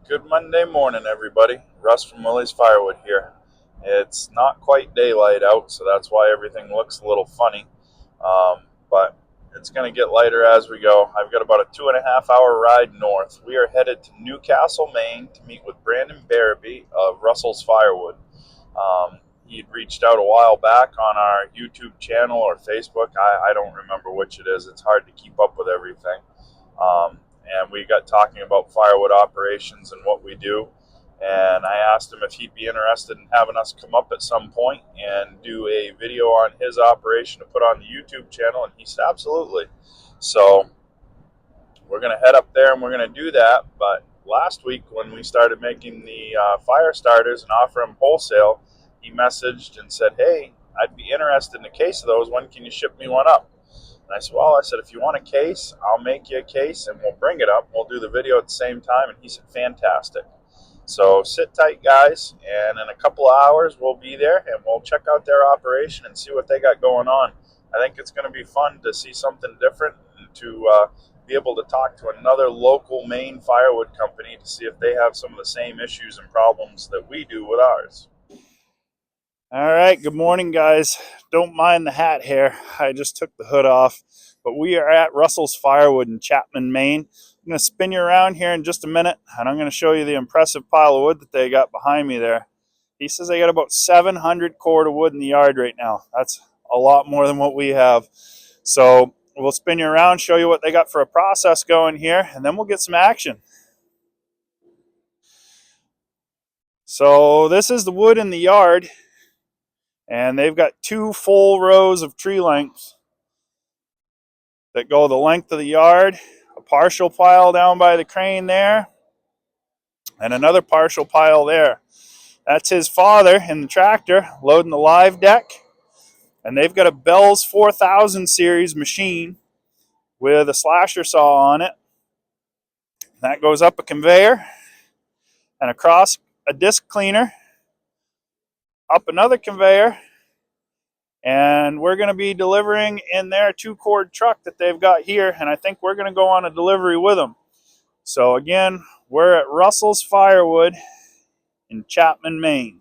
Good Monday morning, everybody. Russ from Willie's Firewood here. It's not quite daylight out, so that's why everything looks a little funny. But it's going to get lighter as we go. I've got about a 2.5 hour ride north. We are headed to Newcastle, Maine to meet with Brandon Barabee of Russell's Firewood. He'd reached out a while back on our YouTube channel or Facebook. I don't remember which it is. It's hard to keep up with everything. And we got talking about firewood operations and what we do. And I asked him if he'd be interested in having us come up at some point and do a video on his operation to put on the YouTube channel. And he said, absolutely. So we're going to head up there and we're going to do that. But last week when we started making the fire starters and offer them wholesale, he messaged and said, hey, I'd be interested in a case of those. When can you ship me one up? And I said, well, if you want a case, I'll make you a case and we'll bring it up. We'll do the video at the same time. And he said, fantastic. So sit tight, guys. And in a couple of hours, we'll be there and we'll check out their operation and see what they got going on. I think it's going to be fun to see something different and to be able to talk to another local Maine firewood company to see if they have some of the same issues and problems that we do with ours. All right, good morning, guys. Don't mind the hat hair. I just took the hood off. But we are at Russell's Firewood in Chapman, Maine. I'm going to spin you around here in just a minute, and I'm going to show you the impressive pile of wood that they got behind me there. He says they got about 700 cord of wood in the yard right now. That's a lot more than what we have. So we'll spin you around, show you what they got for a process going here, and then we'll get some action. So this is the wood in the yard. And they've got 2 full rows of tree lengths that go the length of the yard, a partial pile down by the crane there, and another partial pile there. That's his father in the tractor loading the live deck. And they've got a Bell's 4000 series machine with a slasher saw on it. That goes up a conveyor and across a disc cleaner, up another conveyor, and we're going to be delivering in their 2-cord truck that they've got here, and I think we're going to go on a delivery with them. So again, we're at Russell's Firewood in Chapman, Maine.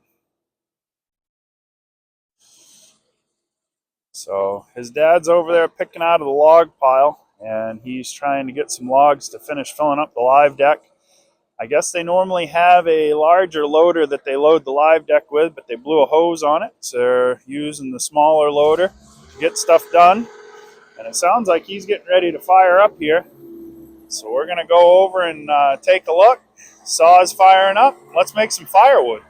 So his dad's over there picking out of the log pile, and he's trying to get some logs to finish filling up the live deck. I guess they normally have a larger loader that they load the live deck with, but they blew a hose on it, so they're using the smaller loader to get stuff done. And it sounds like he's getting ready to fire up here. So we're going to go over and take a look. Saw is firing up. Let's make some firewood.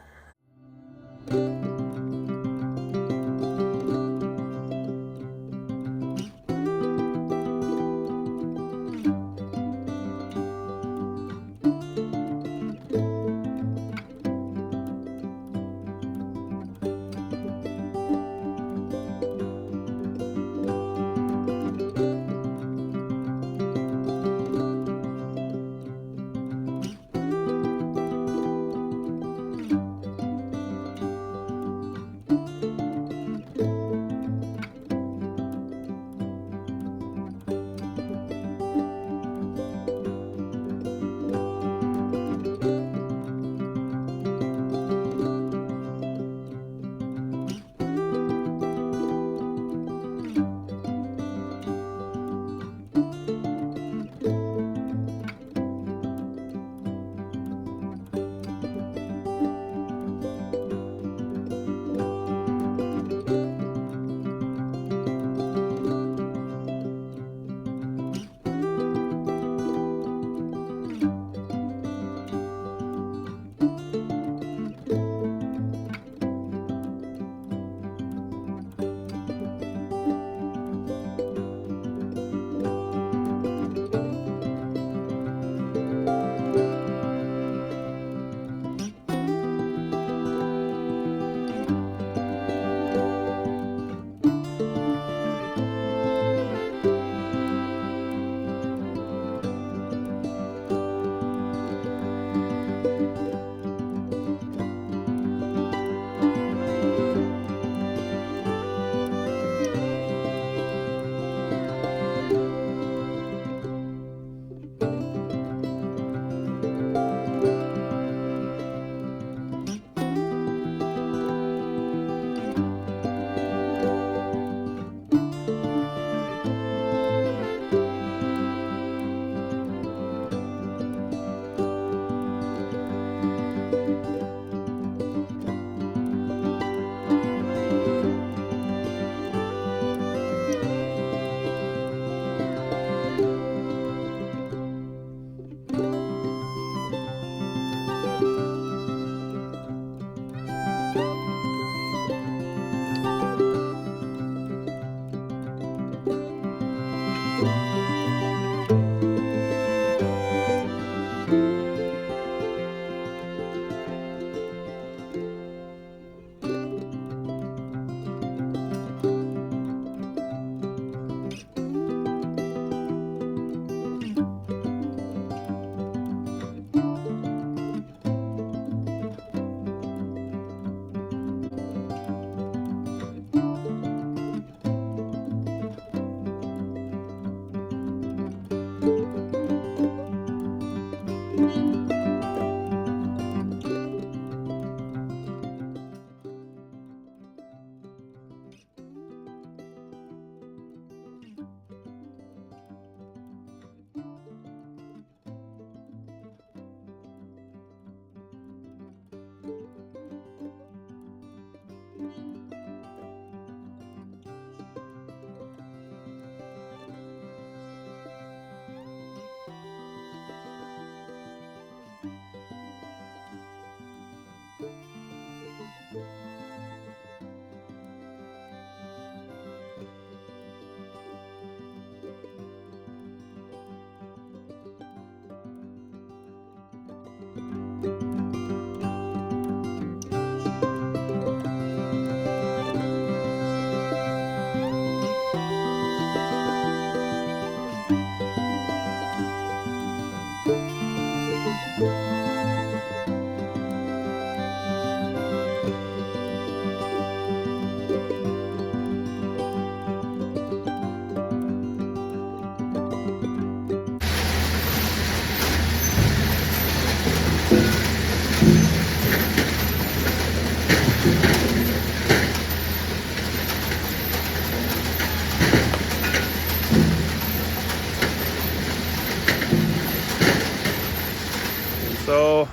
So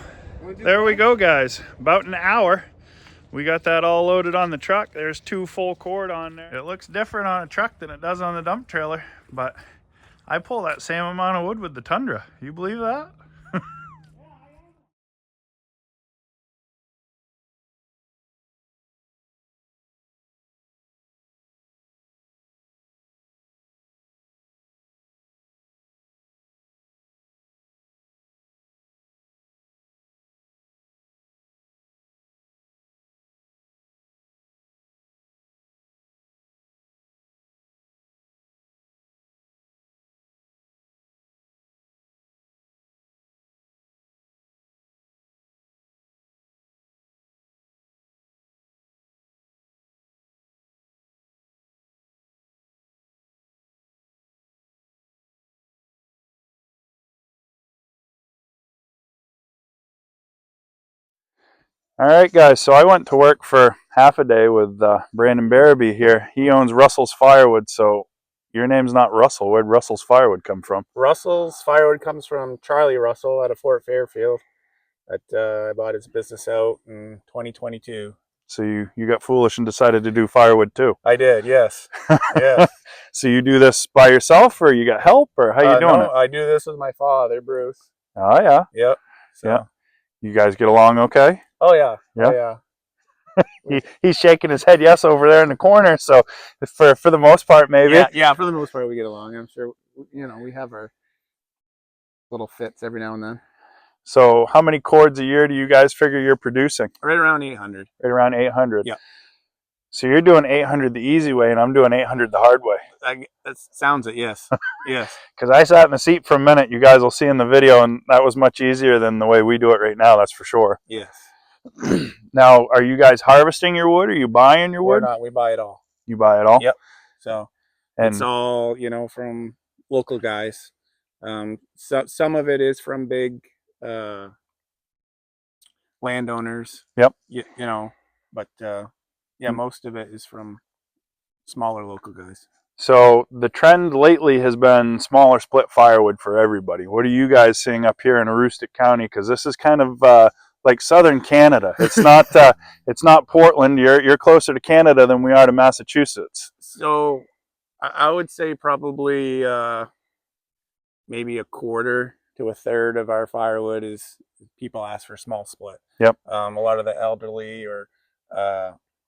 there we go, guys. About an hour. We got that all loaded on the truck. There's 2 full cord on there. It looks different on a truck than it does on the dump trailer, but I pull that same amount of wood with the Tundra. You believe that? All right, guys, so I went to work for half a day with Brandon Barabee here. He owns Russell's Firewood, so your name's not Russell. Where'd Russell's Firewood come from? Russell's Firewood comes from Charlie Russell out of Fort Fairfield. I bought his business out in 2022. So you got foolish and decided to do firewood too? I did, yes. Yes. So you do this by yourself, or you got help, or how you doing No, it? I do this with my father, Bruce. Oh, yeah. Yep. So. Yeah. You guys get along okay? Oh, yeah. Yeah. Oh, yeah. He's shaking his head yes over there in the corner, so for the most part, maybe. Yeah, for the most part we get along. I'm sure, we have our little fits every now and then. So how many cords a year do you guys figure you're producing? Right around 800. Right around 800. Yeah. So you're doing 800 the easy way, and I'm doing 800 the hard way. That sounds it, yes. Yes. Because I sat in the seat for a minute, you guys will see in the video, and that was much easier than the way we do it right now, that's for sure. Yes. Now, are you guys harvesting your wood? Are you buying your wood? We're not. We buy it all. You buy it all? Yep. So and it's all, from local guys. So some of it is from big landowners. Yep. But yeah, most of it is from smaller local guys. So the trend lately has been smaller split firewood for everybody. What are you guys seeing up here in Aroostook County? Because this is kind of like southern Canada. It's not Portland. You're closer to Canada than we are to Massachusetts. So I would say probably maybe a quarter to a third of our firewood is people ask for small split. Yep. A lot of the elderly or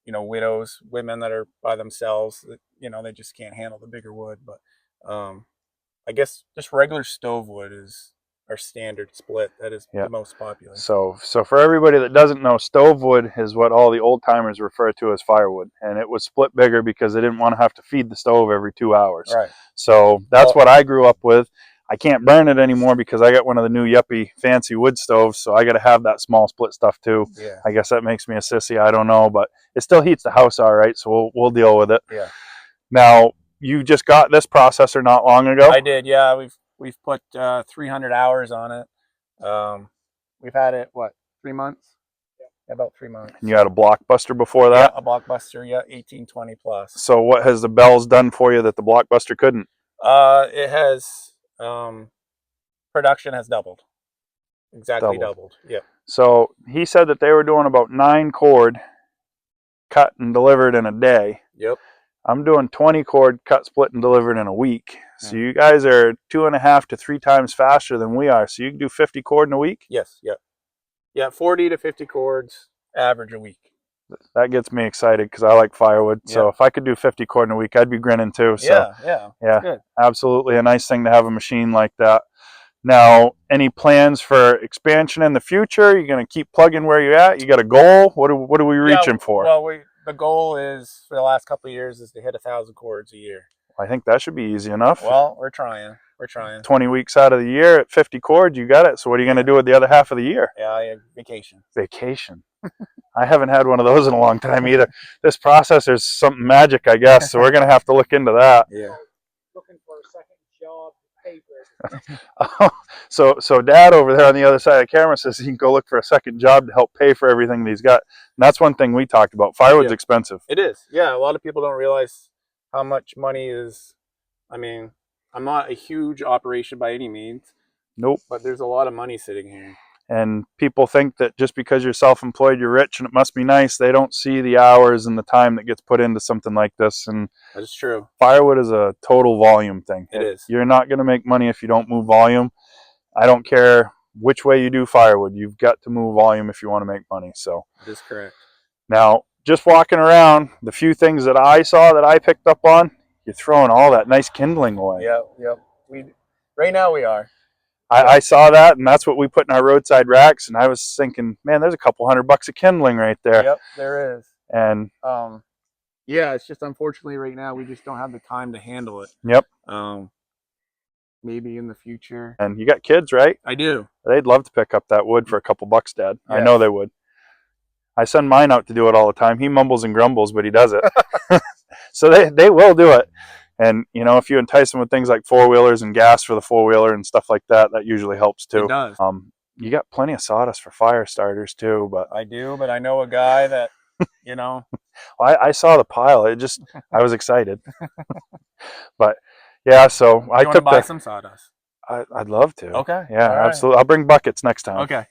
widows, women that are by themselves, they just can't handle the bigger wood. But I guess just regular stove wood is our standard split. That is the most popular. So for everybody that doesn't know, stove wood is what all the old timers refer to as firewood, and it was split bigger because they didn't want to have to feed the stove every 2 hours. Right. So that's what I grew up with. I can't burn it anymore because I got one of the new yuppie fancy wood stoves, so I got to have that small split stuff too. Yeah. I guess that makes me a sissy. I don't know, but it still heats the house all right, so we'll deal with it. Yeah. Now, you just got this processor not long ago? I did, yeah. We've put 300 hours on it. We've had it, 3 months? Yeah, about 3 months. And you had a Blockbuster before that? Yeah, a Blockbuster, yeah, 1820 plus. So what has the Bells done for you that the Blockbuster couldn't? It has... production has doubled. Exactly doubled. Yep. So he said that they were doing about 9 cord cut and delivered in a day. Yep. I'm doing 20 cord cut, split, and delivered in a week. So you guys are 2.5 to 3 times faster than we are. So you can do 50 cord in a week? Yes. Yep. Yeah, 40 to 50 cords average a week. That gets me excited because I like firewood. So if I could do 50 cord in a week, I'd be grinning too. So yeah, good. Absolutely a nice thing to have a machine like that. Now, any plans for expansion in the future? You're going to keep plugging where you're at? You got a goal? What are we reaching for? Well, the goal is for the last couple of years is to hit 1,000 cords a year. I think that should be easy enough. Well, we're trying. we're trying. 20 weeks out of the year at 50 cords, you got it. So what are you going to do with the other half of the year? Yeah, vacation. Vacation. I haven't had one of those in a long time either. This processor's something magic, I guess. So we're going to have to look into that. Yeah. Looking for a second job to pay for everything. So Dad over there on the other side of the camera says he can go look for a second job to help pay for everything that he's got. And that's one thing we talked about. Firewood's expensive. It is. Yeah, a lot of people don't realize how much money is. I mean, I'm not a huge operation by any means. Nope. But there's a lot of money sitting here. And people think that just because you're self-employed, you're rich and it must be nice. They don't see the hours and the time that gets put into something like this. And that's true. Firewood is a total volume thing. It is. You're not going to make money if you don't move volume. I don't care which way you do firewood. You've got to move volume if you want to make money. So that is correct. Now, just walking around, the few things that I saw that I picked up on, you're throwing all that nice kindling away. Yep. Right now we are. I saw that, and that's what we put in our roadside racks, and I was thinking, man, there's a couple $100 of kindling right there. Yep, there is. And yeah, it's just unfortunately right now we just don't have the time to handle it. Yep. Maybe in the future. And you got kids, right? I do. They'd love to pick up that wood for a couple bucks, Dad. Yes. I know they would. I send mine out to do it all the time. He mumbles and grumbles, but he does it. So they will do it. And, you know, if you entice them with things like four-wheelers and gas for the four-wheeler and stuff like that, that usually helps too. It does. You got plenty of sawdust for fire starters too. But I do, but I know a guy that, you know. Well, I saw the pile. I was excited. But, yeah, so I took buy some sawdust. I'd love to. Okay. Yeah, absolutely. I'll bring buckets next time. Okay.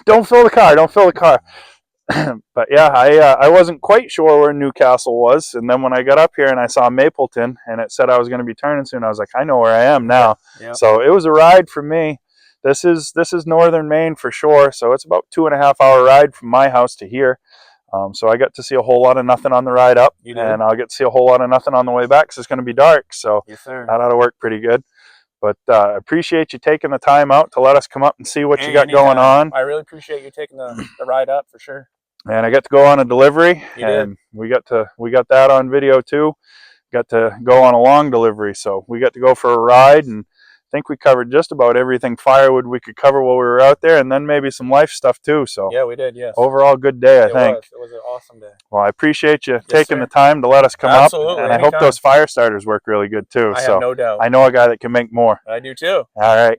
Don't fill the car. But yeah, I wasn't quite sure where Newcastle was, and then when I got up here and I saw Mapleton and it said I was going to be turning soon, I was like, I know where I am now. Yep. So it was a ride for me. This is northern Maine for sure, so it's about 2.5 hour ride from my house to here. So I got to see a whole lot of nothing on the ride up, and I'll get to see a whole lot of nothing on the way back because it's going to be dark. So yes, sir. That ought to work pretty good. But I appreciate you taking the time out to let us come up and see what you got going on. I really appreciate you taking the ride up for sure. And I got to go on a delivery, and we got that on video too. Got to go on a long delivery, so we got to go for a ride, and I think we covered just about everything firewood we could cover while we were out there, and then maybe some life stuff too. So yeah, we did. Yes. Overall, good day, I think. It was an awesome day. Well, I appreciate you taking the time to let us come up, and I hope those fire starters work really good too. I have no doubt. I know a guy that can make more. I do too. All right.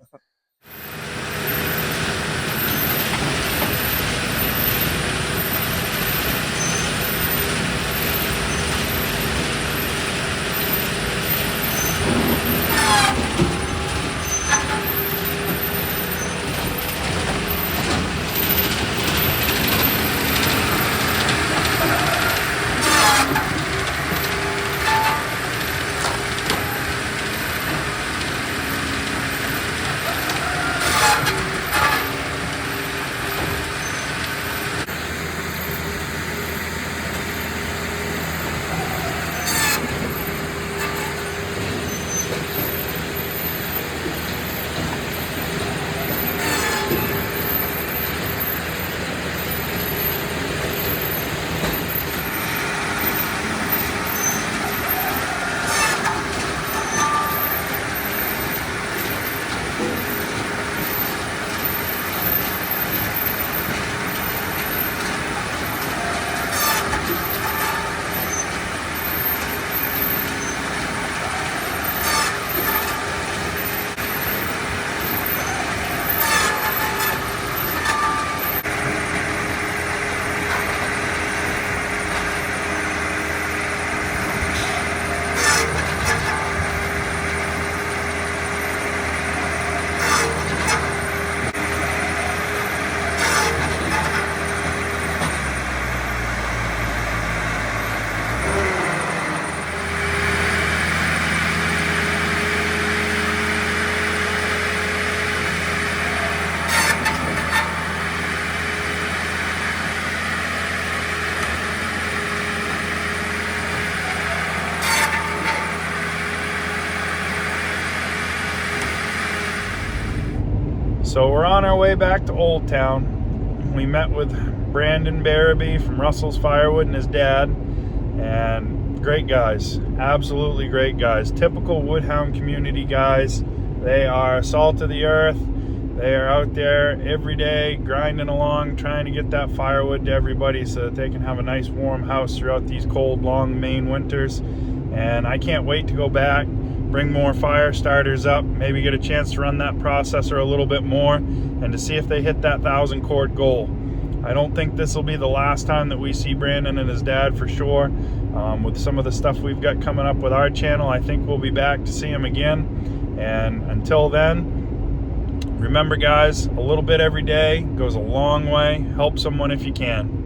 So we're on our way back to Old Town. We met with Brandon Barabee from Russell's Firewood and his dad, and great guys, absolutely great guys. Typical Woodhound community guys. They are salt of the earth. They are out there every day grinding along, trying to get that firewood to everybody so that they can have a nice warm house throughout these cold, long Maine winters. And I can't wait to go back, bring more fire starters up, maybe get a chance to run that processor a little bit more, and to see if they hit that 1,000 cord goal. I don't think this will be the last time that we see Brandon and his dad for sure. With some of the stuff we've got coming up with our channel, I think we'll be back to see him again. And until then, remember guys, a little bit every day goes a long way. Help someone if you can.